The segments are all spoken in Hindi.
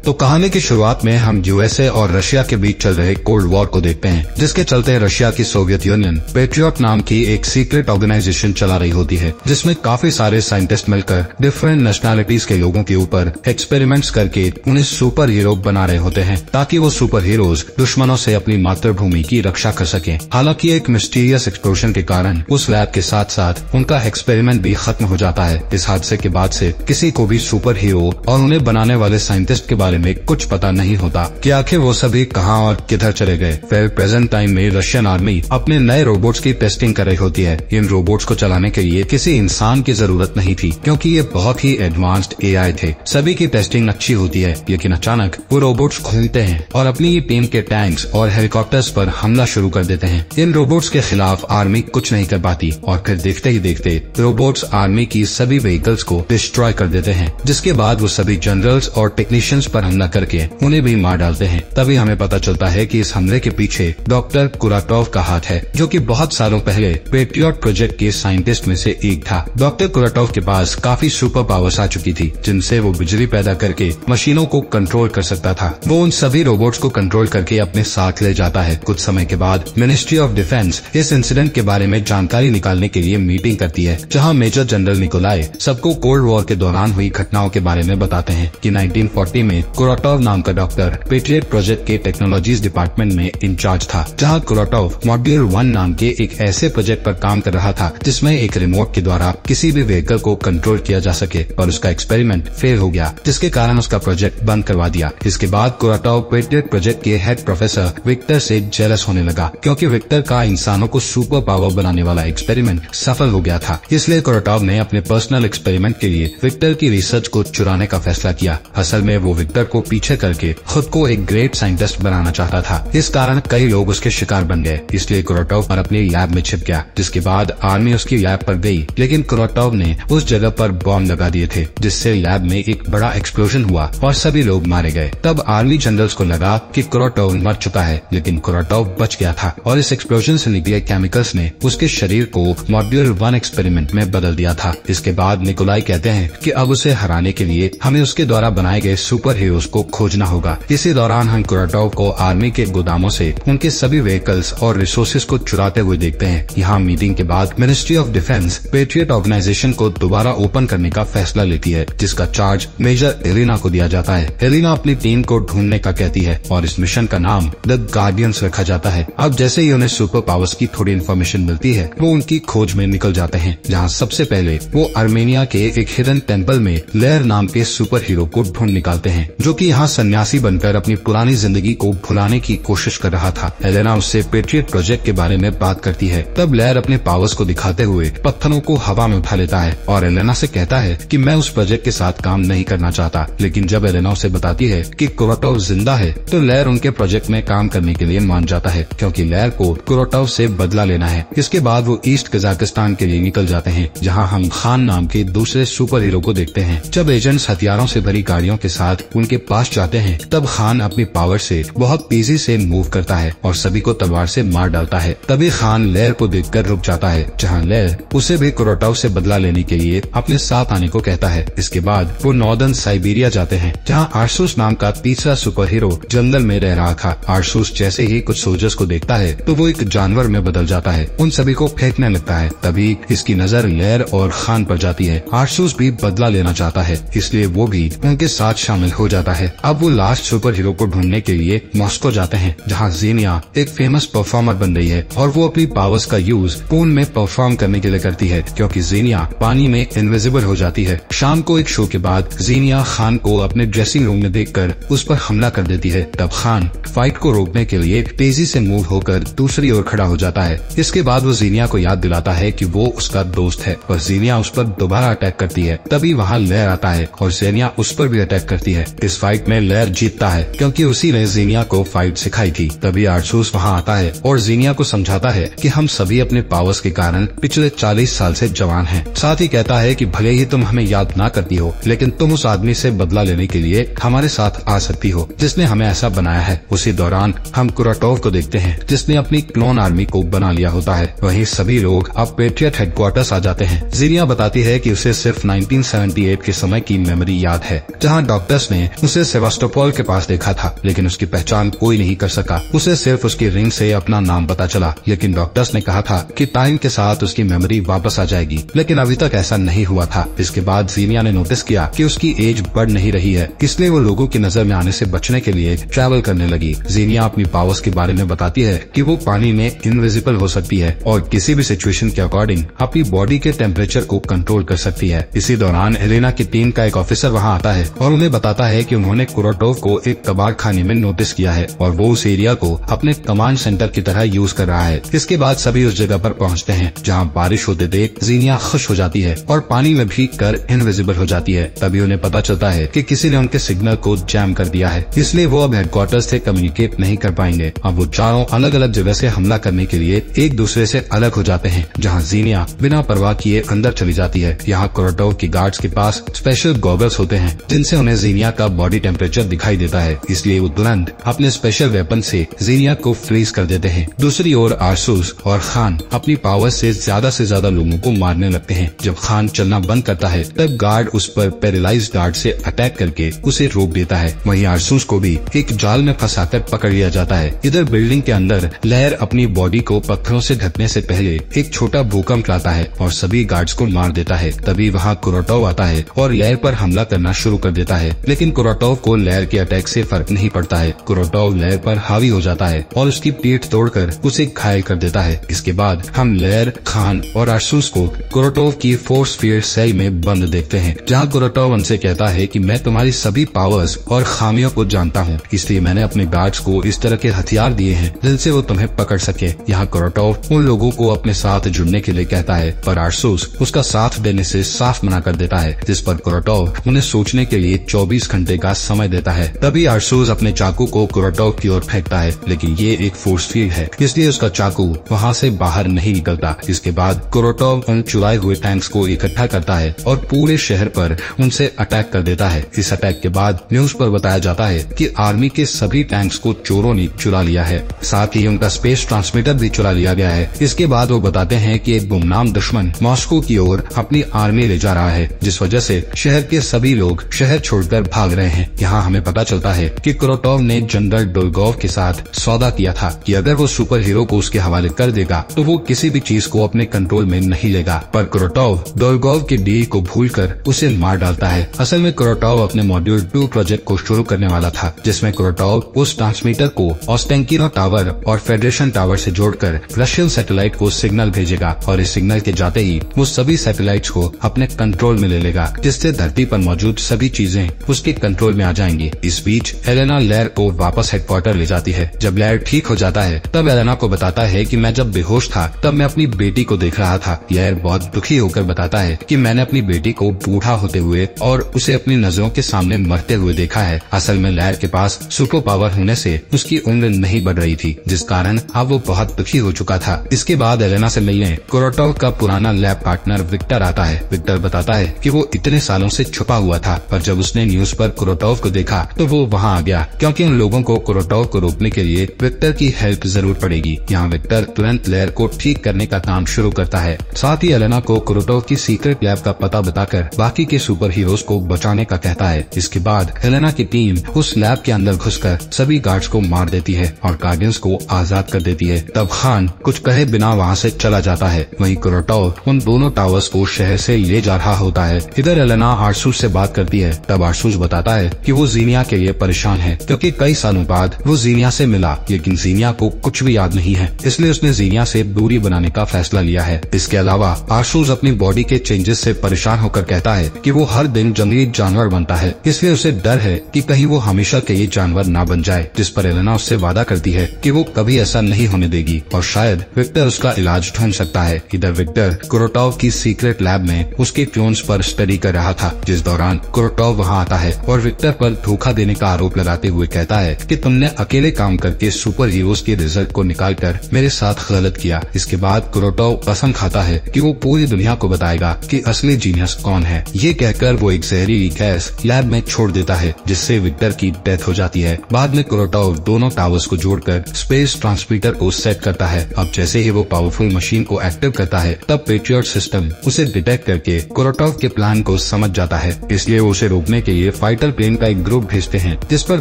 तो कहानी की शुरुआत में हम यूएसए और रशिया के बीच चल रहे कोल्ड वॉर को देखते हैं, जिसके चलते रशिया की सोवियत यूनियन पेट्रियट नाम की एक सीक्रेट ऑर्गेनाइजेशन चला रही होती है, जिसमें काफी सारे साइंटिस्ट मिलकर डिफरेंट नेशनैलिटीज के लोगों के ऊपर एक्सपेरिमेंट्स करके उन्हें सुपर हीरो बना रहे होते हैं, ताकि वो सुपर हीरोज दुश्मनों से अपनी मातृभूमि की रक्षा कर सकें। हालांकि एक मिस्टीरियस एक्सप्लोजन के कारण उस लैब के साथ साथ उनका एक्सपेरिमेंट भी खत्म हो जाता है। इस हादसे के बाद से किसी को भी सुपर हीरो और उन्हें बनाने वाले साइंटिस्ट के बारे में कुछ पता नहीं होता कि आखिर वो सभी कहां और किधर चले गए। फिर प्रेजेंट टाइम में रशियन आर्मी अपने नए रोबोट्स की टेस्टिंग कर रही होती है। इन रोबोट्स को चलाने के लिए किसी इंसान की जरूरत नहीं थी, क्योंकि ये बहुत ही एडवांस्ड एआई थे। सभी की टेस्टिंग अच्छी होती है, लेकिन अचानक वो रोबोट्स खुलते हैं और अपनी टीम के टैंक्स और हेलीकॉप्टर्स पर हमला शुरू कर देते हैं। इन रोबोट्स के खिलाफ आर्मी कुछ नहीं कर पाती और फिर देखते ही देखते रोबोट्स आर्मी की सभी व्हीकल्स को डिस्ट्रॉय कर देते हैं, जिसके बाद वो सभी जनरल्स और टेक्नीशियंस पर हमला करके उन्हें भी मार डालते हैं। तभी हमें पता चलता है कि इस हमले के पीछे डॉक्टर कुराटोव का हाथ है, जो कि बहुत सालों पहले पेट्रियट प्रोजेक्ट के साइंटिस्ट में से एक था। डॉक्टर कुराटोव के पास काफी सुपर पावर्स आ चुकी थी, जिनसे वो बिजली पैदा करके मशीनों को कंट्रोल कर सकता था। वो उन सभी रोबोट्स को कंट्रोल करके अपने साथ ले जाता है। कुछ समय के बाद मिनिस्ट्री ऑफ डिफेंस इस इंसिडेंट के बारे में जानकारी निकालने के लिए मीटिंग करती है, जहाँ मेजर जनरल निकोलाई सबको कोल्ड वॉर के दौरान हुई घटनाओं के बारे में बताते हैं कि 1940 में कुराटोव नाम का डॉक्टर पेट्रियट प्रोजेक्ट के टेक्नोलॉजीज डिपार्टमेंट में इंचार्ज था, जहां कुराटोव मॉड्यूल 1 नाम के एक ऐसे प्रोजेक्ट पर काम कर रहा था जिसमें एक रिमोट के द्वारा किसी भी व्हीकल को कंट्रोल किया जा सके, और उसका एक्सपेरिमेंट फेल हो गया, जिसके कारण उसका प्रोजेक्ट बंद करवा दिया। इसके बाद कुराटोव पेट्रियट प्रोजेक्ट के हेड प्रोफेसर विक्टर से जेलस होने लगा, क्योंकि विक्टर का इंसानों को सुपर पावर बनाने वाला एक्सपेरिमेंट सफल हो गया था। इसलिए कुराटोव ने अपने पर्सनल एक्सपेरिमेंट के लिए विक्टर की रिसर्च को चुराने का फैसला किया। असल में वो विक्टर को पीछे करके खुद को एक ग्रेट साइंटिस्ट बनाना चाहता था। इस कारण कई लोग उसके शिकार बन गए। इसलिए कुराटोव अपनी लैब में छिप गया, जिसके बाद आर्मी उसकी लैब पर गई, लेकिन कुराटोव ने उस जगह पर बॉम्ब लगा दिए थे, जिससे लैब में एक बड़ा एक्सप्लोजन हुआ और सभी लोग मारे गए। तब आर्मी जनरल्स को लगा कि कुराटोव मर चुका है, लेकिन कुराटोव बच गया था और इस एक्सप्लोजन से निकले केमिकल्स ने उसके शरीर को मॉड्यूल 1 एक्सपेरिमेंट में बदल दिया था। इसके बाद निकोलाई कहते हैं कि अब उसे हराने के लिए हमें उसके द्वारा बनाए गए सुपर हीरोज को खोजना होगा। इसी दौरान हम कुराटोव को आर्मी के गोदामों से उनके सभी व्हीकल्स और रिसोर्सेज को चुराते हुए देखते हैं। यहाँ मीटिंग के बाद ministry of defence Patriot organisation को दोबारा ओपन करने का फैसला लेती है, जिसका चार्ज मेजर एलिना को दिया जाता है। एलिना अपनी टीम को ढूंढने का कहती है और इस मिशन का नाम द गार्डियंस रखा जाता है। अब जैसे ही उन्हें सुपर पावर्स की थोड़ी इन्फॉर्मेशन मिलती है, वो उनकी खोज में निकल जाते हैं, जहाँ सबसे पहले वो आर्मेनिया के एक हिडन टेम्पल में लेयर नाम के सुपर हीरो को ढूंढ निकालते हैं, जो कि यहाँ सन्यासी बनकर अपनी पुरानी जिंदगी को भुलाने की कोशिश कर रहा था। एलेना उससे पेट्रियट प्रोजेक्ट के बारे में बात करती है। तब लेयर अपने पावर्स को दिखाते हुए पत्थरों को हवा में उठा लेता है और एलेना से कहता है कि मैं उस प्रोजेक्ट के साथ काम नहीं करना चाहता। लेकिन जब एलेना उसे बताती है कि कुराटोव जिंदा है, तो लेयर उनके प्रोजेक्ट में काम करने के लिए मान जाता है, क्योंकि लेयर को कुराटोव से बदला लेना है। इसके बाद वो ईस्ट कजाकिस्तान के लिए निकल जाते हैं, जहाँ हम खान नाम के दूसरे सुपर हीरो को देखते हैं। जब एजेंट्स हथियारों से भरी गाड़ियों के साथ उनके पास जाते हैं, तब खान अपनी पावर से बहुत तेजी से मूव करता है और सभी को तलवार से मार डालता है। तभी खान लेयर को देखकर रुक जाता है, जहाँ लेयर उसे भी कुराटोव से बदला लेने के लिए अपने साथ आने को कहता है। इसके बाद वो नॉर्दर्न साइबेरिया जाते हैं, जहाँ आर्सूस नाम का तीसरा सुपर हीरो जंगल में रह रहा था। आर्सूस जैसे ही कुछ सोल्जर्स को देखता है, तो वो एक जानवर में बदल जाता है, उन सभी को फेंकने लगता है। तभी इसकी नजर लेयर और खान पर जाती है। आर्सूस भी बदला लेना चाहता है, इसलिए वो भी उनके साथ शामिल हो जाता है। अब वो लास्ट सुपर हीरो को ढूंढने के लिए मॉस्को जाते हैं, जहाँ ज़ीनिया एक फेमस परफॉर्मर बन रही है और वो अपनी पावर्स का यूज पूल में परफॉर्म करने के लिए करती है, क्योंकि ज़ीनिया पानी में इनविजिबल हो जाती है। शाम को एक शो के बाद ज़ीनिया खान को अपने ड्रेसिंग रूम में देखकर उस पर हमला कर देती है। तब खान फाइट को रोकने के लिए तेजी से मूव होकर दूसरी ओर खड़ा हो जाता है। इसके बाद वो ज़ीनिया को याद दिलाता है कि वो उसका दोस्त है, और ज़ीनिया उस पर दोबारा अटैक करती है। तभी वहाँ लेयर आता है और ज़ीनिया उस पर भी अटैक करती है। इस फाइट में लेयर जीतता है, क्योंकि उसी ने ज़ीनिया को फाइट सिखाई थी। तभी आर्सूस वहाँ आता है और ज़ीनिया को समझाता है कि हम सभी अपने पावर्स के कारण पिछले 40 साल से जवान हैं। साथ ही कहता है कि भले ही तुम हमें याद ना करती हो, लेकिन तुम उस आदमी से बदला लेने के लिए हमारे साथ आ सकती हो, जिसने हमें ऐसा बनाया है। उसी दौरान हम कुराटोव को देखते हैं, जिसने अपनी क्लोन आर्मी को बना लिया होता है। वहीं सभी लोग अब पेट्रियट हेडक्वार्टर्स आ जाते हैं। ज़ीनिया बताती है कि उसे सिर्फ 1978 के समय की मेमोरी याद है, जहां डॉक्टर्स ने उसे सेवास्टोपोल के पास देखा था, लेकिन उसकी पहचान कोई नहीं कर सका। उसे सिर्फ उसकी रिंग से अपना नाम पता चला, लेकिन डॉक्टर्स ने कहा था कि टाइम के साथ उसकी मेमोरी वापस आ जाएगी, लेकिन अभी तक ऐसा नहीं हुआ था। इसके बाद जीनिया ने नोटिस किया कि उसकी एज बढ़ नहीं रही है, इसलिए वो लोगों की नजर में आने से बचने के लिए ट्रैवल करने लगी। जीनिया अपनी पावर्स के बारे में बताती है कि वो पानी में इनविजिबल हो सकती है और किसी भी सिचुएशन के अकॉर्डिंग अपनी बॉडी के टेम्परेचर को कंट्रोल कर सकती है। इसी दौरान एलेना की टीम का एक ऑफिसर वहाँ आता है और उन्हें बताता है कि उन्होंने कुरोटोव को एक कबाड़ खाने में नोटिस किया है और वो उस एरिया को अपने कमांड सेंटर की तरह यूज कर रहा है। इसके बाद सभी उस जगह पर पहुँचते हैं जहाँ बारिश होते देख जीनिया खुश हो जाती है और पानी में भी कर इनविजिबल हो जाती है। तभी उन्हें पता चलता है कि किसी ने उनके सिग्नल को जैम कर दिया है, इसलिए वो अब हेडक्वार्टर से कम्युनिकेट नहीं कर पाएंगे। अब वो चारों अलग अलग जगह से हमला करने के लिए एक दूसरे से अलग हो जाते हैं, जहाँ जीनिया बिना परवाह किए अंदर चली जाती है। यहाँ कुरोटोव की गार्ड्स के पास स्पेशल गॉगल्स होते हैं जिनसे उन्हें जीनिया का बॉडी टेम्परेचर दिखाई देता है, इसलिए वो तुरंत अपने स्पेशल वेपन से जीनिया को फ्रीज कर देते हैं। दूसरी ओर आरसूस और खान अपनी पावर से ज्यादा लोगों को मारने लगते हैं। जब खान चलना बंद करता है तब गार्ड उस पर पैरालाइज्ड गार्ड से अटैक करके उसे रोक देता है। वहीं आरसूस को भी एक जाल में फंसाकर पकड़ लिया जाता है। इधर बिल्डिंग के अंदर लहर अपनी बॉडी को पत्थरों से ढकने से पहले एक छोटा भूकंप लाता है और सभी गार्ड्स को मार देता है। तभी वहाँ कुरोटोव आता है और लहर पर हमला करना शुरू कर देता है, लेकिन कुरोटोव को लहर के अटैक से फर्क नहीं पड़ता है। कुरोटोव लहर पर हावी हो जाता है और उसकी पीठ तोड़कर उसे घायल कर देता है। इसके बाद हम लहर, खान और आरसूस को कुरोटोव की फोर्स फील्ड सेल में बंद देखते हैं, जहाँ कुरोटोव उनसे कहता है कि मैं तुम्हारी सभी पावर्स और खामियों को जानता हूँ, इसलिए मैंने अपने गार्ड्स को इस तरह के हथियार दिए हैं जिनसे वो तुम्हें पकड़ सके। यहाँ कुरोटोव उन लोगों को अपने साथ जुड़ने के लिए कहता है, पर आरसूस उसका साथ देने से साफ मना कर देता है, जिस पर कुरोटोव उन्हें सोचने के लिए 24 घंटे का समय देता है। तभी आरसूस अपने चाकू को कुरोटोव की ओर फेंकता है, लेकिन ये एक फोर्स फील्ड है, इसलिए उसका चाकू वहाँ से बाहर नहीं निकलता। इसके बाद कुरोटोव उन चुराए हुए टैंक्स को इकट्ठा करता है और पूरे शहर पर उनसे अटैक कर देता है। इस अटैक के बाद न्यूज पर बताया जाता है कि आर्मी के सभी टैंक्स को चोरों ने चुरा लिया है, साथ ही उनका स्पेस ट्रांसमीटर भी चुरा लिया गया है। इसके बाद वो बताते हैं कि एक गुमनाम दुश्मन मॉस्को की ओर अपनी आर्मी ले जा रहा है, जिस वजह से शहर के सभी लोग शहर छोड़कर भाग रहे हैं। यहाँ हमें पता चलता है कि कुरोटोव ने जनरल डोलगोव के साथ सौदा किया था कि अगर वो सुपर हीरो को उसके हवाले कर देगा तो वो किसी भी चीज को अपने कंट्रोल में नहीं लेगा, पर कुरोटोव डोलगोव के डील को भूलकर उसे मार डालता है। असल में कुरोटोव अपने मॉड्यूल 2 प्रोजेक्ट को शुरू करने वाला था, जिसमें कुरोटोव उस ट्रांसमीटर को ओस्टेंकिनो टावर और फेडरेशन टावर से जोड़कर रशियन सैटेलाइट को सिग्नल भेजेगा और इस सिग्नल के जाते ही वो सभी सैटेलाइट्स को अपने कंट्रोल में ले लेगा, जिससे धरती पर मौजूद सभी चीजें उसके कंट्रोल में आ जाएंगी। इस बीच एलेना लैर को वापस हेडक्वार्टर ले जाती है। जब लैर ठीक हो जाता है तब एलेना को बताता है कि मैं जब बेहोश था तब मैं अपनी बेटी को देख रहा था। लैर बहुत दुखी होकर बताता है कि मैंने अपनी बेटी को बूढ़ा होते हुए और उसे अपनी नजरों के सामने मरते हुए देखा है। असल में लैर के पास सुपर पावर होने से उसकी उम्र नहीं बढ़ रही थी, जिस कारण अब वो बहुत दुखी हो चुका था। इसके बाद एलेना से मिलने कुरोटोव का पुराना लैब पार्टनर विक्टर आता है। विक्टर बताता है कि वो इतने सालों से छुपा हुआ था, पर जब उसने न्यूज पर कुरोटोव को देखा तो वो वहाँ आ गया, क्योंकि उन लोगों को कुरोटोव को रोकने के लिए विक्टर की हेल्प जरूर पड़ेगी। यहाँ विक्टर तुरंत लैर को ठीक करने का काम शुरू करता है। साथ ही एलेना को कुरोटोव की सीक्रेट लैब का पता बताकर बाकी के सुपर हीरोज को बचाने का कहता है। इसके बाद एलेना की टीम उस लैब के अंदर घुसकर सभी गार्ड्स को मार देती है और गार्डियंस को आजाद कर देती है। तब खान कुछ कहे बिना वहाँ से चला जाता है। वहीं कुरोटोव उन दोनों टावर्स को शहर से ले जा रहा होता है। इधर एलेना आरसूस से बात करती है। तब आरसूस बताता है कि वो जीनिया के लिए परेशान है, क्योंकि कई सालों बाद वो जीनिया से मिला, लेकिन जीनिया को कुछ भी याद नहीं है, इसलिए उसने जीनिया से दूरी बनाने का फैसला लिया है। इसके अलावा आरसूस अपनी बॉडी के चेंजेस से परेशान होकर कहता है कि वो हर दिन जंगली जानवर बनता है, इसलिए उसे डर है कि कहीं वो हमेशा के ये जानवर ना बन जाए। जिस पर एलेना उससे वादा करती है कि वो कभी ऐसा नहीं होने देगी और शायद विक्टर उसका इलाज ढूंढ सकता है। इधर विक्टर कुरोटोव की सीक्रेट लैब में उसके क्लोन्स पर स्टडी कर रहा था, जिस दौरान कुरोटोव वहाँ आता है और विक्टर पर धोखा देने का आरोप लगाते हुए कहता है कि तुमने अकेले काम करके सुपर हीरोज के रिजल्ट को निकालकर मेरे साथ गलत किया। इसके बाद कुरोटोव कसम खाता है कि वो पूरी दुनिया को बताएगा कि असली जीनियस कौन है। ये कहकर वो एक जहरीली गैस लैब में छोड़ देता है, जिससे विक्टर की डेथ हो जाती है। बाद में कुरोटोव दोनों टावर्स को जोड़कर स्पेस ट्रांसमीटर को सेट करता है। अब जैसे ही वो पावरफुल मशीन को एक्टिव करता है तब पेट्रियट सिस्टम उसे डिटेक्ट करके कुरोटोव के प्लान को समझ जाता है, इसलिए वो उसे रोकने के लिए फाइटर फाइटर प्लेन का एक ग्रुप भेजते हैं, जिस पर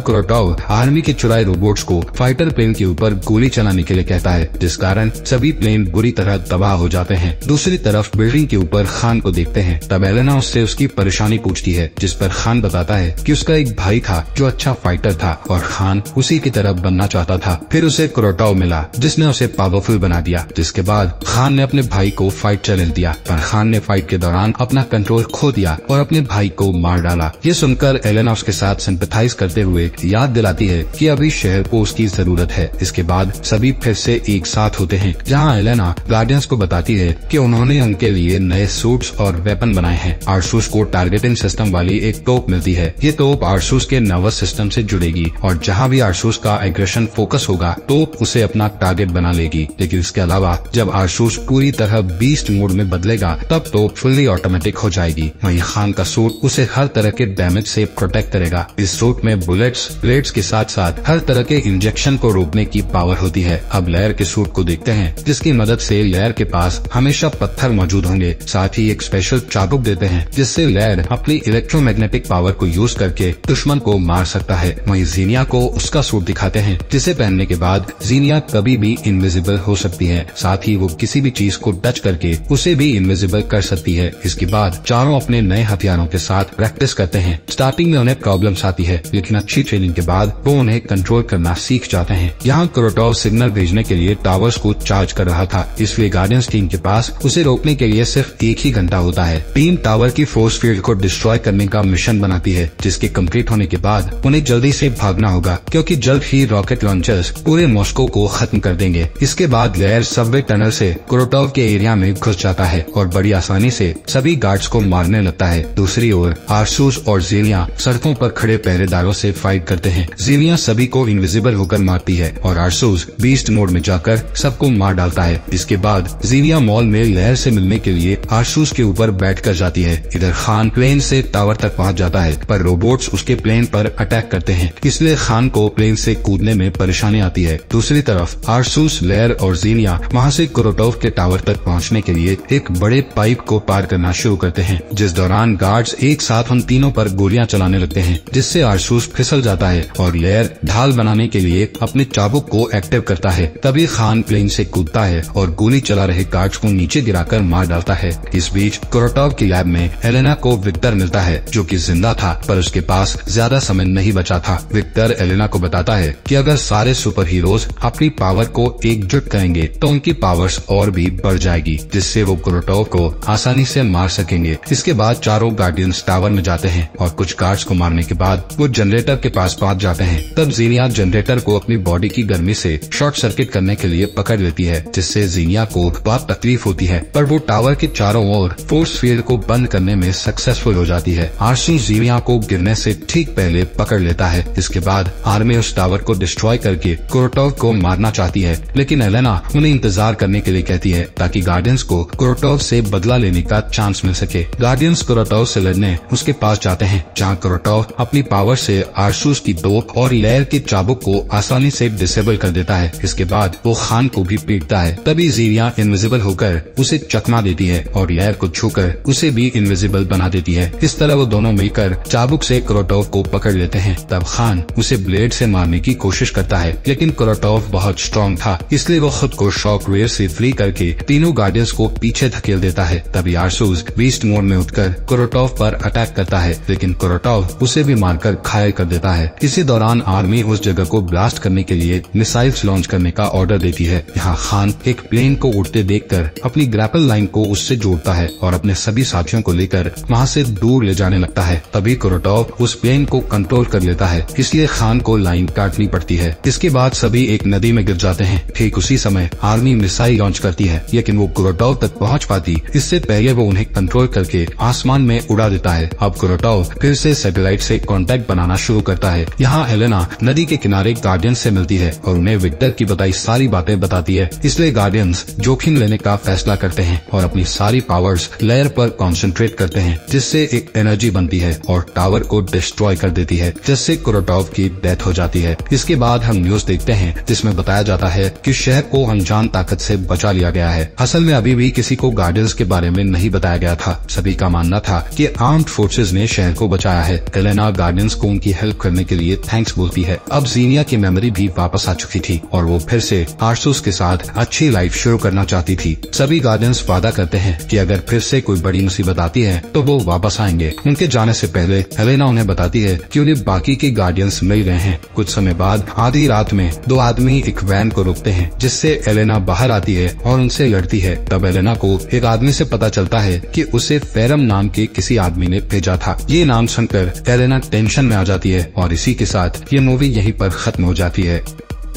कुरोटोव आर्मी के चुराए रोबोट्स को फाइटर प्लेन के ऊपर गोली चलाने के लिए कहता है, जिस कारण सभी प्लेन बुरी तरह तबाह हो जाते हैं। दूसरी तरफ बिल्डिंग के ऊपर खान को देखते हैं। तब एलेना उससे उसकी परेशानी पूछती है, जिस पर खान बताता है कि उसका एक भाई था जो अच्छा फाइटर था और खान उसी की तरह बनना चाहता था। फिर उसे कुरोटोव मिला, जिसने उसे पावरफुल बना दिया। जिसके बाद खान ने अपने भाई को फाइट चैलेंज दिया, पर खान ने फाइट के दौरान अपना कंट्रोल खो दिया और अपने भाई को मार डाला। ये सुनकर एलेना उसके साथ सिंपैथाइज करते हुए याद दिलाती है कि अभी शहर को उसकी जरूरत है। इसके बाद सभी फिर से एक साथ होते हैं, जहाँ एलेना गार्डियंस को बताती है कि उन्होंने उनके लिए नए सूट्स और वेपन बनाए हैं। आर्सूस को टारगेटिंग सिस्टम वाली एक तोप मिलती है। ये तोप आर्सूस के नर्वस सिस्टम से जुड़ेगी और जहाँ भी आर्सूस का एग्रेशन फोकस होगा, तोप उसे अपना टारगेट बना लेगी। लेकिन इसके अलावा जब आर्सूस पूरी तरह बीस्ट मोड में बदलेगा, तब तोप फुल्ली ऑटोमेटिक हो जाएगी। वहीं खान का सूट उसे हर तरह के डैमेज से प्रोटेक्ट करेगा। इस सूट में बुलेट्स, ब्लेड्स के साथ साथ हर तरह के इंजेक्शन को रोकने की पावर होती है। अब लेयर के सूट को देखते हैं, जिसकी मदद से लेयर के पास हमेशा पत्थर मौजूद होंगे। साथ ही एक स्पेशल चाबुक देते हैं, जिससे लेयर अपनी इलेक्ट्रोमैग्नेटिक पावर को यूज करके दुश्मन को मार सकता है। वहीं जीनिया को उसका सूट दिखाते हैं, जिसे पहनने के बाद जीनिया कभी भी इनविजिबल हो सकती है। साथ ही वो किसी भी चीज को टच करके उसे भी इनविजिबल कर सकती है। इसके बाद चारों अपने नए हथियारों के साथ प्रैक्टिस करते हैं। स्टार्टिंग में उन्हें प्रॉब्लम्स आती है, लेकिन अच्छी ट्रेनिंग के बाद वो उन्हें कंट्रोल करना सीख जाते हैं। यहाँ कुरोटोव सिग्नल भेजने के लिए टावर्स को चार्ज कर रहा था, इसलिए गार्डियंस टीम के पास उसे रोकने के लिए सिर्फ 1 ही घंटा होता है। टीम टावर की फोर्स फील्ड को डिस्ट्रॉय करने का मिशन बनाती है, जिसके कंप्लीट होने के बाद उन्हें जल्दी से भागना होगा, क्योंकि जल्द ही रॉकेट लॉन्चर्स पूरे मॉस्को को खत्म कर देंगे। इसके बाद लेयर सबवे टनल से कुरोटोव के एरिया में घुस जाता है और बड़ी आसानी से सभी गार्ड्स को मारने लगता है। दूसरी ओर आर्सूस और जीनिया सड़कों पर खड़े पहरेदारों से फाइट करते हैं। जीनिया सभी को इनविजिबल होकर मारती है और आर्सूस बीस्ट मोड में जाकर सबको मार डालता है। इसके बाद जीनिया मॉल में लेयर से मिलने के लिए आर्सूस के ऊपर बैठ कर जाती है। इधर खान प्लेन से टावर तक पहुंच जाता है, पर रोबोट्स उसके प्लेन पर अटैक करते हैं, इसलिए खान को प्लेन से कूदने में परेशानी आती है। दूसरी तरफ आर्सूस, लेयर और जीनिया वहां से कुरोटोव के टावर तक पहुंचने के लिए एक बड़े पाइप को पार करना शुरू करते हैं, जिस दौरान गार्ड्स एक साथ उन तीनों पर गोलियां चलाने लगते हैं, जिससे आर्सूस फिसल जाता है और लेयर ढाल बनाने के लिए अपने चाबुक को एक्टिव करता है। तभी खान प्लेन से कूदता है और गोली चला रहे गार्ड्स को नीचे गिराकर मार डालता है। इस बीच कुरोटोव की लैब में एलेना को विक्टर मिलता है, जो कि जिंदा था, पर उसके पास ज्यादा समय नहीं बचा था। विक्टर एलेना को बताता है कि अगर सारे सुपर हीरोज अपनी पावर को एकजुट करेंगे तो उनकी पावर्स और भी बढ़ जाएगी, जिससे वो कुरोटोव को आसानी से मार सकेंगे। इसके बाद चारों गार्डियंस टावर में जाते हैं और कुछ गार्ड्स को मारने के बाद वो जनरेटर के पास पहुंच जाते हैं। तब जीनिया जनरेटर को अपनी बॉडी की गर्मी से शॉर्ट सर्किट करने के लिए पकड़ लेती है, जिससे जीनिया को बहुत तकलीफ होती है, पर वो टावर के चारों ओर फोर्स फील्ड को बंद करने में सक्सेसफुल हो जाती है। आर्सूस जीनिया को गिरने से ठीक पहले पकड़ लेता है। इसके बाद आर्मी उस टावर को डिस्ट्रॉय करके कुरोटोव को मारना चाहती है, लेकिन एलेना उन्हें इंतजार करने के लिए कहती है, ताकि गार्डियंस को कुरोटोव से बदला लेने का चांस मिल सके। गार्डियंस कुरोटोव से लड़ने उसके पास जाते हैं, जहाँ कुरोटोव अपनी पावर से आर्सूस की तोप और लेयर के चाबुक को आसानी से डिसेबल कर देता है। इसके बाद वो खान को भी पीटता है। तभी जीनिया इनविजिबल होकर उसे चकमा देती है और लेयर को छूकर उसे भी इनविजिबल बना देती है। इस तरह वो दोनों मिलकर चाबुक से कुरोटोव को पकड़ लेते हैं। तब खान उसे ब्लेड से मारने की कोशिश करता है, लेकिन कुरोटोव बहुत स्ट्रॉन्ग था, इसलिए वो खुद को शॉक वेव से फ्री करके तीनों गार्डियंस को पीछे धकेल देता है। तभी आर्सूस बीस्ट मोड में उठकर कुरोटोव पर अटैक करता है, लेकिन कुरोटोव उसे भी मारकर घायल कर देता है। इसी दौरान आर्मी उस जगह को ब्लास्ट करने के लिए मिसाइल्स लॉन्च करने का ऑर्डर देती है। यहाँ खान एक प्लेन को उड़ते देखकर अपनी ग्रैपल लाइन को उससे जोड़ता है और अपने सभी साथियों को लेकर वहाँ से दूर ले जाने लगता है। तभी कुरोटोव उस प्लेन को कंट्रोल कर लेता है, इसलिए खान को लाइन काटनी पड़ती है। इसके बाद सभी एक नदी में गिर जाते हैं। ठीक उसी समय आर्मी मिसाइल लॉन्च करती है, लेकिन वो कुरोटोव तक पहुँच पाती इससे पहले वो उन्हें कंट्रोल करके आसमान में उड़ा देता है। अब कुरोटोव फिर से सैटेलाइट से कांटेक्ट बनाना शुरू करता है। यहाँ एलेना नदी के किनारे गार्डियंस से मिलती है और उन्हें विक्टर की बताई सारी बातें बताती है, इसलिए गार्डियंस जोखिम लेने का फैसला करते हैं और अपनी सारी पावर्स लेयर पर कंसंट्रेट करते हैं, जिससे एक एनर्जी बनती है और टावर को डिस्ट्रॉय कर देती है, जिससे कुरोटोव की डेथ हो जाती है। इसके बाद हम न्यूज देखते हैं, जिसमें बताया जाता है कि शहर को अनजान ताकत से बचा लिया गया है। असल में अभी भी किसी को गार्डियंस के बारे में नहीं बताया गया था। सभी का मानना था कि आर्म्ड फोर्सेज ने शहर को बचाया है। एलेना गार्डियंस को उनकी हेल्प करने के लिए थैंक्स बोलती है। अब जीनिया की मेमोरी भी वापस आ चुकी थी और वो फिर से आर्सूस के साथ अच्छी लाइफ शुरू करना चाहती थी। सभी गार्डियंस वादा करते हैं कि अगर फिर से कोई बड़ी मुसीबत आती है तो वो वापस आएंगे। उनके जाने से पहले एलेना उन्हें बताती है कि उन्हें बाकी के गार्डियंस मिल गए हैं। कुछ समय बाद आधी रात में दो आदमी एक वैन को रोकते हैं, जिससे एलेना बाहर आती है और उनसे लड़ती है। तब एलेना को एक आदमी से पता चलता है कि उसे फेरम नाम के किसी आदमी ने भेजा था। ये नाम सुनकर एलेना टेंशन में आ जाती है और इसी के साथ ये मूवी यहीं पर खत्म हो जाती है।